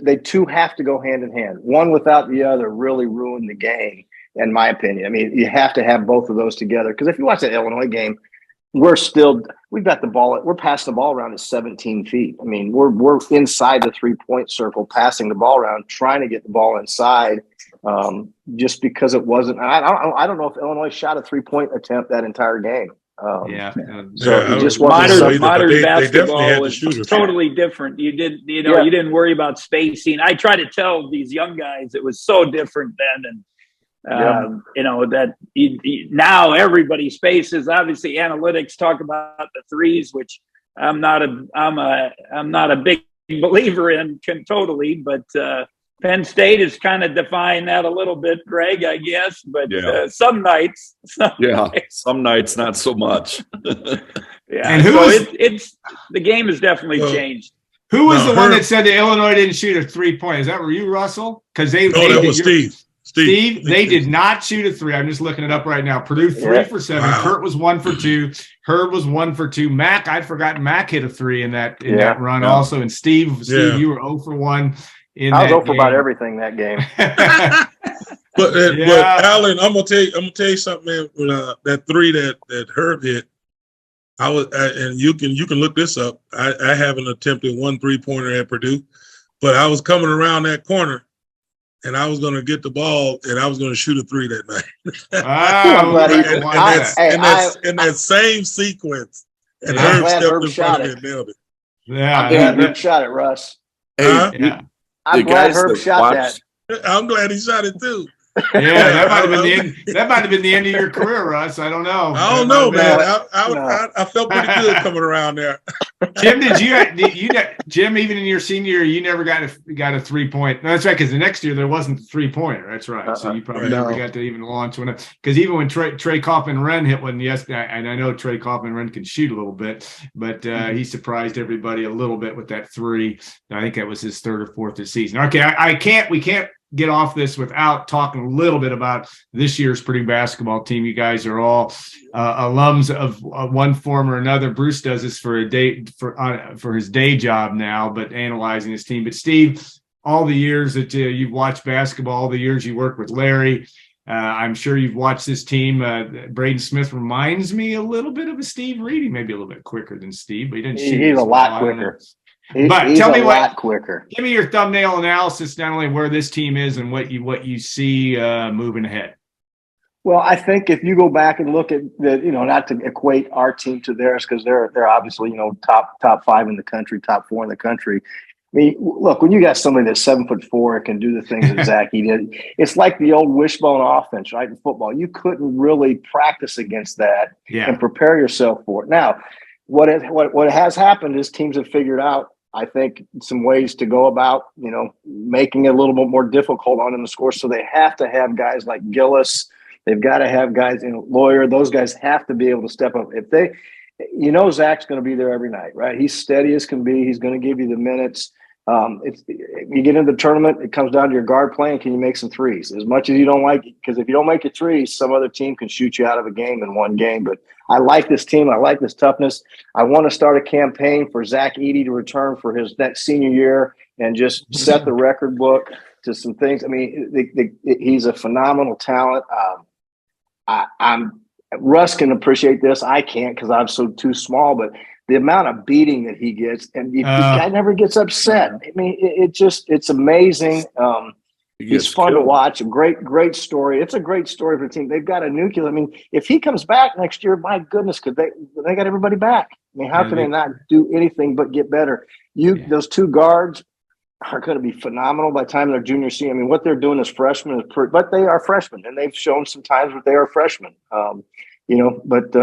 they two have to go hand in hand. One without the other really ruined the game, in my opinion. I mean, you have to have both of those together. Because if you watch that Illinois game, we've got the ball, we're passing the ball around at 17 feet. I mean, we're inside the 3-point circle, passing the ball around, trying to get the ball inside, just because it wasn't. I don't know if Illinois shot a 3-point attempt that entire game. So it just wasn't modern they basketball definitely had the was shooters. totally different. You didn't worry about spacing. I try to tell these young guys it was so different then, and that now everybody spaces. Obviously, analytics talk about the threes, which I'm not a big believer in totally, but Penn State is kind of defying that a little bit, Greg, I guess. But some nights, some nights not so much. And it's the game has definitely changed. Who was the one that said that Illinois didn't shoot a 3-point? Is that were you, Russell? Because that was Steve. Steve, they did not shoot a 3. I'm just looking it up right now. Purdue 3 for 7. Wow. Kurt was 1 for 2. Herb was 1 for 2. Mac, I'd forgotten Mac hit a 3 in that run also. And Steve, you were 0 for 1. I was 0 for about everything that game. But Alan, I'm gonna tell you something, man. When, that 3 that Herb hit, I was, and you can look this up. I haven't attempted 1 3-pointer at Purdue, but I was coming around that corner, and I was gonna get the ball, and I was gonna shoot a 3 that night. In that same sequence, and Herb stepped in front of me and nailed it. Yeah, I'm glad Herb shot it, Russ. I'm glad Herb shot that. I'm glad he shot it too. Yeah, that might have been the end of your career, Russ. I don't know. I don't know, man. I felt pretty good coming around there. Jim, Jim, even in your senior year, you never got a 3-point. No, that's right, because the next year there wasn't a 3-pointer. That's right. So you probably never got to even launch one. Because even when Trey Kaufman-Renn hit one yesterday, and I know Trey Kaufman-Renn can shoot a little bit, but he surprised everybody a little bit with that 3. I think that was his 3rd or 4th this season. Okay, we can't get off this without talking a little bit about this year's Purdue basketball team. You guys are all alums of one form or another. Bruce does this for his day job now, but analyzing his team. But Steve, all the years that you've watched basketball, all the years you worked with Larry, I'm sure you've watched this team. Braden Smith reminds me a little bit of a Steve Reid. He may be a little bit quicker than Steve, but he didn't shoot. He's a lot quicker. But tell me quicker. Give me your thumbnail analysis, not only where this team is and what you see moving ahead. Well, I think if you go back and look at not to equate our team to theirs, because they're obviously top 5 in the country, top 4 in the country. I mean, look, when you got somebody that's 7'4" and can do the things that Zach did, it's like the old wishbone offense, right? In football, you couldn't really practice against that and prepare yourself for it. Now, what has happened is teams have figured out, I think, some ways to go about, making it a little bit more difficult on them to score. So they have to have guys like Gillis. They've got to have guys Lawyer. Those guys have to be able to step up. If they, Zach's going to be there every night, right? He's steady as can be. He's going to give you the minutes. You get into the tournament, it comes down to your guard playing. Can you make some threes? As much as you don't like it, because if you don't make your threes, some other team can shoot you out of a game in one game. But I like this team. I like this toughness. I want to start a campaign for Zach-Edey to return for his next senior year and just set the record book to some things. I mean, he's a phenomenal talent. Russ can appreciate this. I can't because I'm so too small, but the amount of beating that he gets, and the guy never gets upset. I mean, it's amazing. He's fun to watch. A great story. It's a great story for the team. They've got a nuclear. I mean, if he comes back next year, my goodness, could they got everybody back? I mean, how can they not do anything but get better? Those 2 guards are going to be phenomenal by the time they're junior senior. I mean, what they're doing as freshmen but they are freshmen, and they've shown some times that they are freshmen. But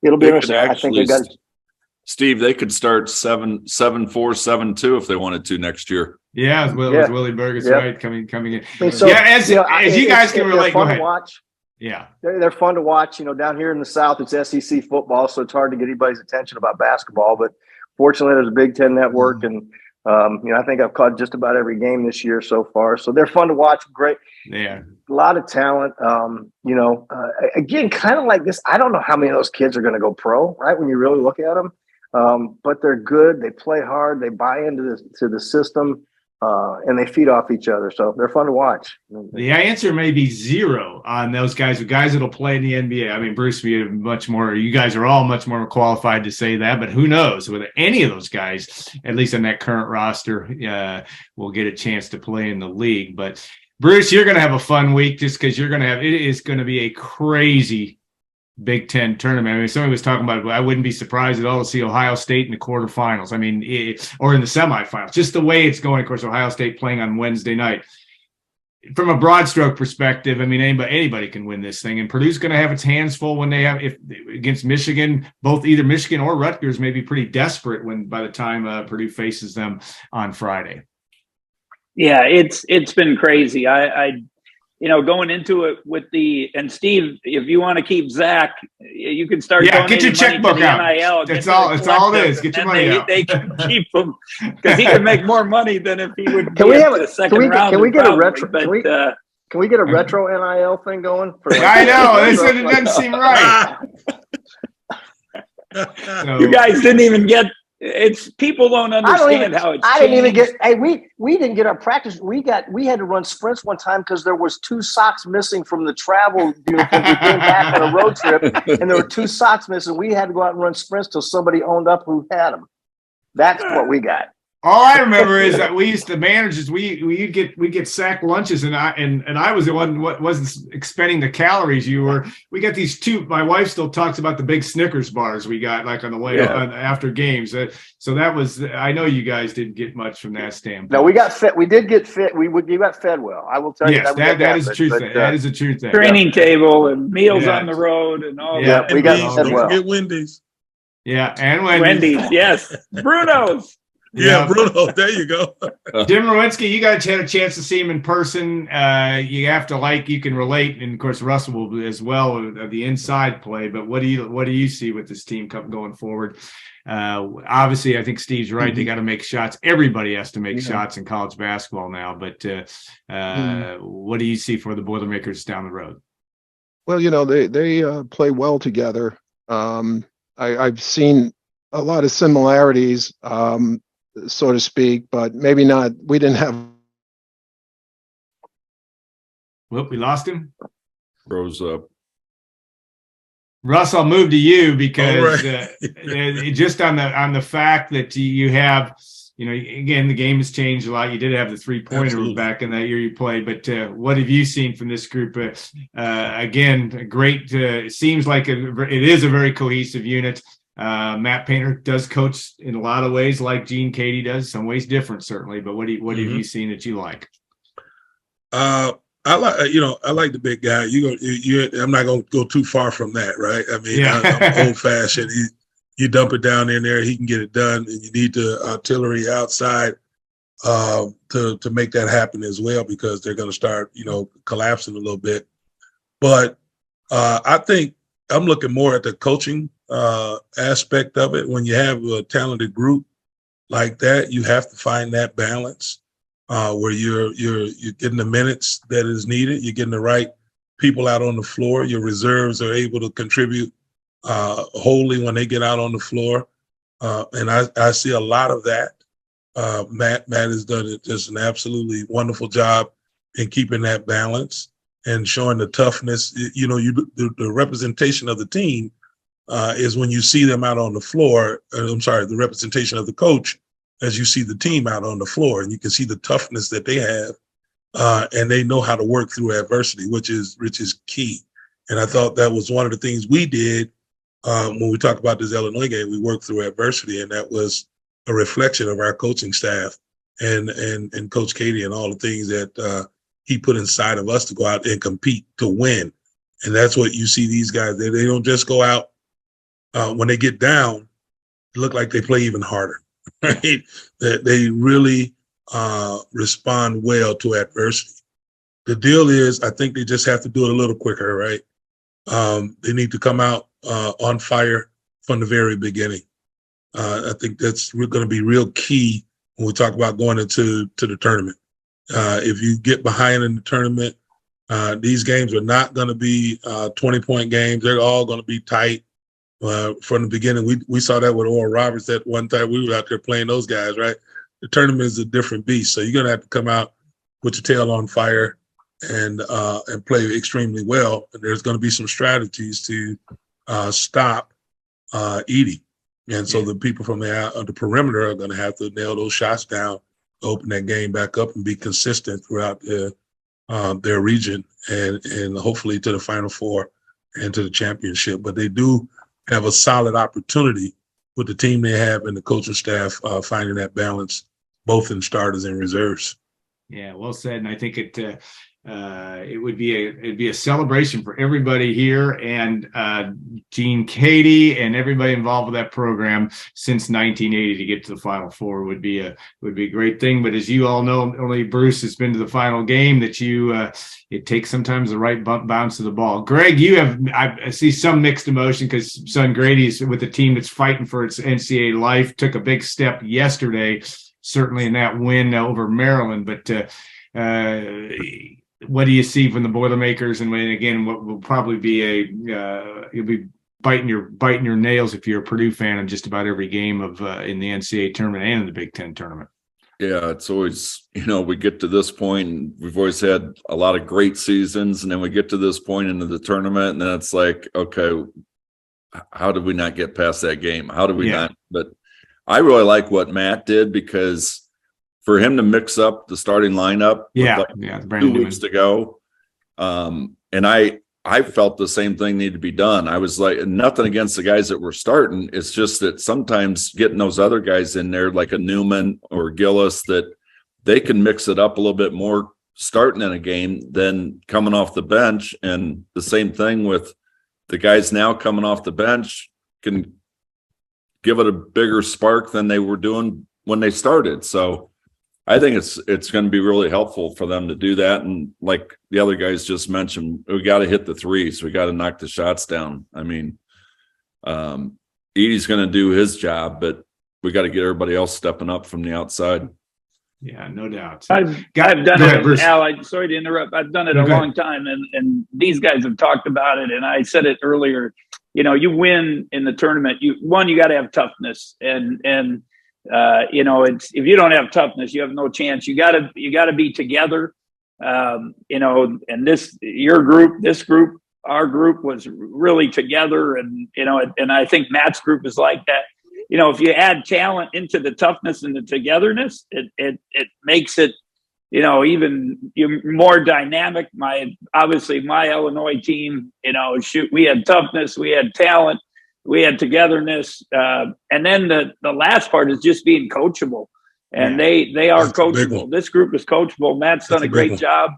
it'll be interesting. I think they got. Steve, they could start 7-4, 7-2 if they wanted to next year. Yeah, with Willie Burgess, right, coming in. So, as you guys can relate, go ahead. Watch. Yeah, they're fun to watch. Down here in the South, it's SEC football, so it's hard to get anybody's attention about basketball. But fortunately, there's a Big Ten network, and I think I've caught just about every game this year so far. So they're fun to watch. Great. Yeah. A lot of talent. Again, kind of like this. I don't know how many of those kids are going to go pro, right? When you really look at them. But they're good. They play hard. They buy into the system, and they feed off each other. So they're fun to watch. The answer may be 0 on those guys. The guys that'll play in the NBA. I mean, Bruce, you guys are all much more qualified to say that. But who knows whether any of those guys, at least on that current roster, will get a chance to play in the league. But Bruce, you're going to have a fun week just because it is going to be a crazy Big Ten tournament. I mean, somebody was talking about it, but I wouldn't be surprised at all to see Ohio State in the quarterfinals. I mean, or in the semifinals, just the way it's going. Of course, Ohio State playing on Wednesday night. From a broad stroke perspective, I mean, anybody can win this thing, and Purdue's going to have its hands full when they have against Michigan. Both either Michigan or Rutgers may be pretty desperate by the time Purdue faces them on Friday. Yeah, it's been crazy. I going into it with and Steve, if you want to keep Zach, you can start. Yeah, get your checkbook out. NIL, that's all it is. Get your money out. They can keep him because he can make more money than if he would. Can we have the second round? Can we get a retro? But, can we get a retro NIL thing going? I know it doesn't seem right. So, you guys didn't even get. It's people don't understand how it's. I didn't even get. Hey, we didn't get our practice. We had to run sprints one time because there was 2 socks missing from the travel uniform. We came back on a road trip, and there were 2 socks missing. We had to go out and run sprints till somebody owned up who had them. That's what we got. All I remember is that we used to manage. We get sack lunches, and I was the one wasn't expending the calories. We got these 2. My wife still talks about the big Snickers bars we got like on the way after games. So that was. I know you guys didn't get much from that standpoint. No, we got fit. We did get fit. We got fed well. I will tell you. Yes, that is the truth. That is the truth. Training table and meals on the road and all that. Yeah, we got fed well. Get Wendy's. Yeah, and Wendy's. Yes, Bruno's. Yeah, Bruno, there you go. Jim Rowinski, you guys had a chance to see him in person. You have to you can relate, and of course Russell will as well the inside play. But what do you see with this team going forward? Obviously, I think Steve's right. They got to make shots. Everybody has to make shots in college basketball now. But what do you see for the Boilermakers down the road? Well, they play well together. I've seen a lot of similarities. So to speak, but maybe not. We didn't have. Well, we lost him. Rose up. Russ, I'll move to you because right. Just on the fact that you have, again, the game has changed a lot. You did have the 3-pointer back in that year you played, but what have you seen from this group? Again, great. It seems like it is a very cohesive unit. Matt Painter does coach in a lot of ways like Gene Keady does, some ways different certainly, but what have you seen that you like? I like the big guy. I'm not going to go too far from that, right? I mean, I'm old fashioned. You dump it down in there, he can get it done, and you need the artillery outside to make that happen as well, because they're going to start, collapsing a little bit. But I think I'm looking more at the coaching aspect of it. When you have a talented group like that, you have to find that balance where you're getting the minutes that is needed. You're getting the right people out on the floor. Your reserves are able to contribute wholly when they get out on the floor. And I see a lot of that. Matt has done just an absolutely wonderful job in keeping that balance and showing the toughness. The representation of the team is when you see them out on the floor. The representation of the coach as you see the team out on the floor, and you can see the toughness that they have, and they know how to work through adversity, which is key. And I thought that was one of the things we did when we talk about this Illinois game. We worked through adversity, and that was a reflection of our coaching staff and Coach Keady and all the things that he put inside of us to go out and compete to win. And that's what you see these guys. They don't just go out when they get down, it look like they play even harder, right? They really respond well to adversity. The deal is, I think they just have to do it a little quicker, right? They need to come out on fire from the very beginning. I think that's going to be real key when we talk about going into the tournament. If you get behind in the tournament, these games are not going to be 20-point games. They're all going to be tight from the beginning. We saw that with Oral Roberts that one time we were out there playing those guys, right? The tournament is a different beast. So you're going to have to come out with your tail on fire and play extremely well. And there's going to be some strategies to stop eating. And so the people from the perimeter are going to have to nail those shots down, open that game back up, and be consistent throughout their region and hopefully to the Final Four into the championship, but they do have a solid opportunity with the team they have and the coaching staff finding that balance, both in starters and reserves. Yeah, well said. And I think it would be a celebration for everybody here, and Gene Keady and everybody involved with that program since 1980 to get to the Final Four would be a great thing. But as you all know, only Bruce has been to the final game. That it takes sometimes the right bounce of the ball. Greg, I see some mixed emotion because son Grady's with a team that's fighting for its NCAA life. Took a big step yesterday, certainly in that win over Maryland, but. What do you see from the Boilermakers? And again, what will probably be you'll be biting your nails if you're a Purdue fan in just about every game of in the NCAA tournament and in the Big Ten tournament. Yeah, it's always, we get to this point and we've always had a lot of great seasons, and then we get to this point into the tournament and then it's like, okay, how did we not get past that game? How did we not? But I really like what Matt did, because for him to mix up the starting lineup, with 2 weeks to go, and I felt the same thing needed to be done. I was like, nothing against the guys that were starting. It's just that sometimes getting those other guys in there, like a Newman or Gillis, that they can mix it up a little bit more starting in a game than coming off the bench. And the same thing with the guys now coming off the bench can give it a bigger spark than they were doing when they started. So I think it's going to be really helpful for them to do that. And like the other guys just mentioned, we got to hit the threes. We got to knock the shots down. I mean, Edie's going to do his job, but we got to get everybody else stepping up from the outside. Yeah, no doubt. I've done it, Al. Sorry to interrupt. I've done it a long time, and these guys have talked about it. And I said it earlier. You win in the tournament. You got to have toughness, and it's, if you don't have toughness, you have no chance. You gotta be together. And your group, this group, our group was really together, and I think Matt's group is like that. If you add talent into the toughness and the togetherness, it makes it, even more dynamic. My Illinois team, we had toughness, we had talent, we had togetherness, and then the last part is just being coachable, and they are coachable. This group is coachable. Matt's done a great job.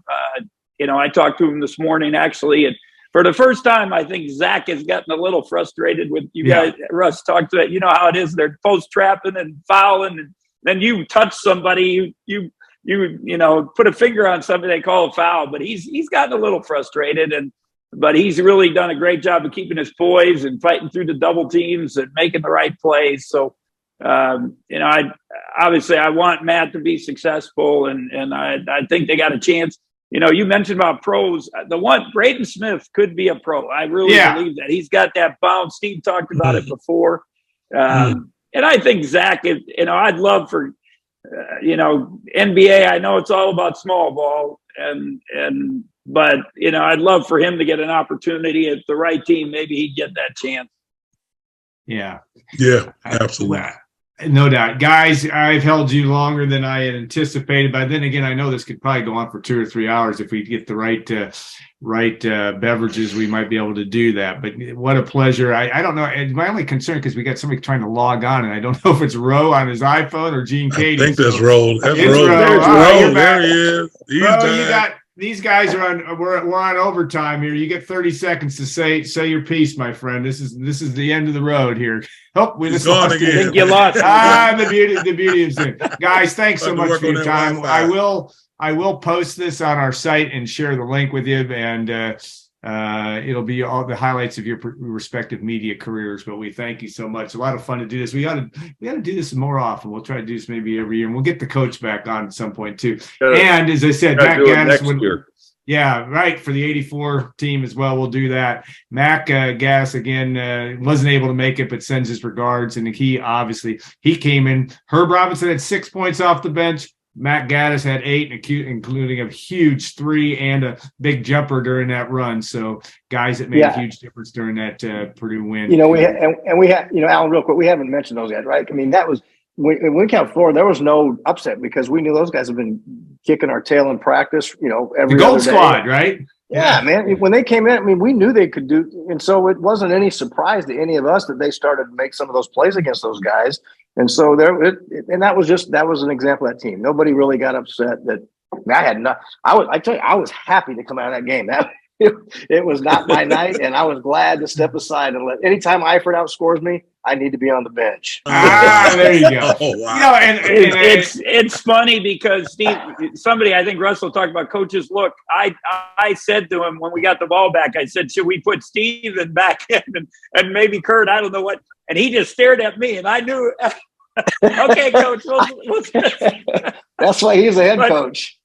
I talked to him this morning actually, and for the first time, I think Zach has gotten a little frustrated with you guys. Russ talked to it. You know how it is. They're post trapping and fouling, and then you touch somebody, you put a finger on something, they call a foul. But he's gotten a little frustrated, but he's really done a great job of keeping his poise and fighting through the double teams and making the right plays. So, I want Matt to be successful, and I think they got a chance. You mentioned about pros. The one, Braden Smith could be a pro. I really believe that. He's got that bounce. Steve talked about it before. And I think Zach, I'd love for, NBA, I know it's all about small ball, but I'd love for him to get an opportunity at the right team. Maybe he'd get that chance. Yeah. Yeah, absolutely. No doubt. Guys, I've held you longer than I had anticipated. But then again, I know this could probably go on for 2 or 3 hours. If we get the right beverages, we might be able to do that. But what a pleasure. I don't know. My only concern, because we got somebody trying to log on, and I don't know if it's Roe on his iPhone or Gene Keady. I think that's Roe. That's Roe. There he is. Bro, these guys are on. We're on overtime here. You get 30 seconds to say your piece, my friend. This is the end of the road here. Oh, we just lost again. I think you lost. The beauty of Zoom. Guys, thanks so much for your time. I will post this on our site and share the link with you, and it'll be all the highlights of your respective media careers. But we thank you so much. A lot of fun to do this. We got to do this more often. We'll try to do this maybe every year, and we'll get the coach back on at some point too. And as I said, Matt Gaddis for the 84 team as well. We'll do that. Mac Gaddis again wasn't able to make it, but sends his regards. And he came in. Herb Robinson had 6 points off the bench. Matt Gaddis had 8, including a huge 3 and a big jumper during that run. So guys that made a huge difference during that Purdue win. We had Alan, real quick, we haven't mentioned those guys, right? I mean, that was when we count Florida, there was no upset because we knew those guys have been kicking our tail in practice, every the Gold other day. Squad, right? Yeah, man. When they came in, I mean, we knew they could do, and so it wasn't any surprise to any of us that they started to make some of those plays against those guys. And so that was an example of that team. Nobody really got upset that I tell you, I was happy to come out of that game. It was not my night, and I was glad to step aside and anytime Eifert outscores me, I need to be on the bench. There you go. Oh, wow. You know, and It's funny because Steve, I think Russell talked about coaches. Look, I said to him when we got the ball back, I said, should we put Steven back in and maybe Kurt? I don't know what. And he just stared at me, and I knew. Okay, coach. That's why he's a head coach.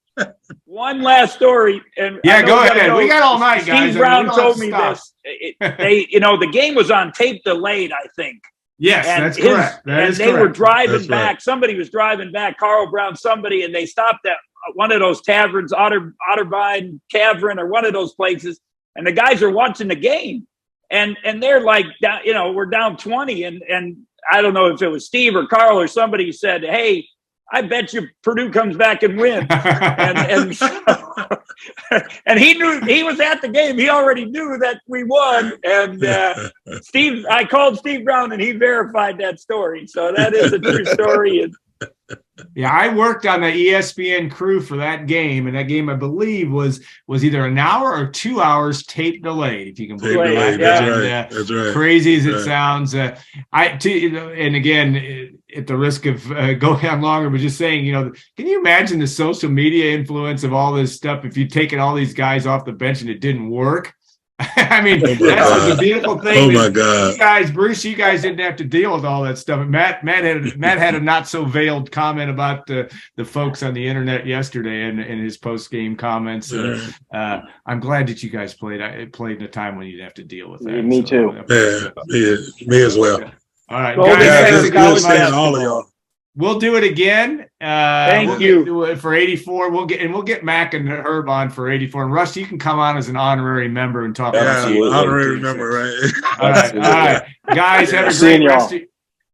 One last story, and yeah, go ahead. We got all night, guys. Steve Brown told me this. The game was on tape delayed, I think. Yes, that's correct. They were driving back. Right. Somebody was driving back. Carl Brown, somebody, and they stopped at one of those taverns, Otterbein Tavern, or one of those places. And the guys are watching the game, and they're like, we're down 20, and I don't know if it was Steve or Carl or somebody said, "Hey, I bet you Purdue comes back and wins." and he knew, he was at the game. He already knew that we won. And I called Steve Brown, and he verified that story. So that is a true story. Yeah, I worked on the ESPN crew for that game, and that game, I believe, was either an hour or 2 hours tape delayed, if you can believe it. That's right. Crazy as it sounds, and again, at the risk of going on longer, but just saying, can you imagine the social media influence of all this stuff if you'd taken all these guys off the bench and it didn't work? I mean, that's a beautiful thing. Oh my God, Bruce, you guys didn't have to deal with all that stuff. Matt had a not so veiled comment about the folks on the internet yesterday in his post game comments. I'm glad that you guys played in a time when you'd have to deal with that. Me too. Me as well. All right, guys, it's good seeing all of y'all. We'll do it again. Thank you. Do it for 84. We'll get Mac and Herb on for 84. And Russ, you can come on as an honorary member and talk about honorary member, right? All right. Guys, have a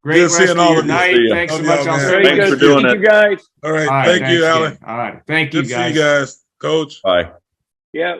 great rest of your night. Thanks so much. Thanks for doing it. You guys. All right. Thank you, Alan. All right. Thank you, Good guys. to see you guys. Coach. Bye. Yeah.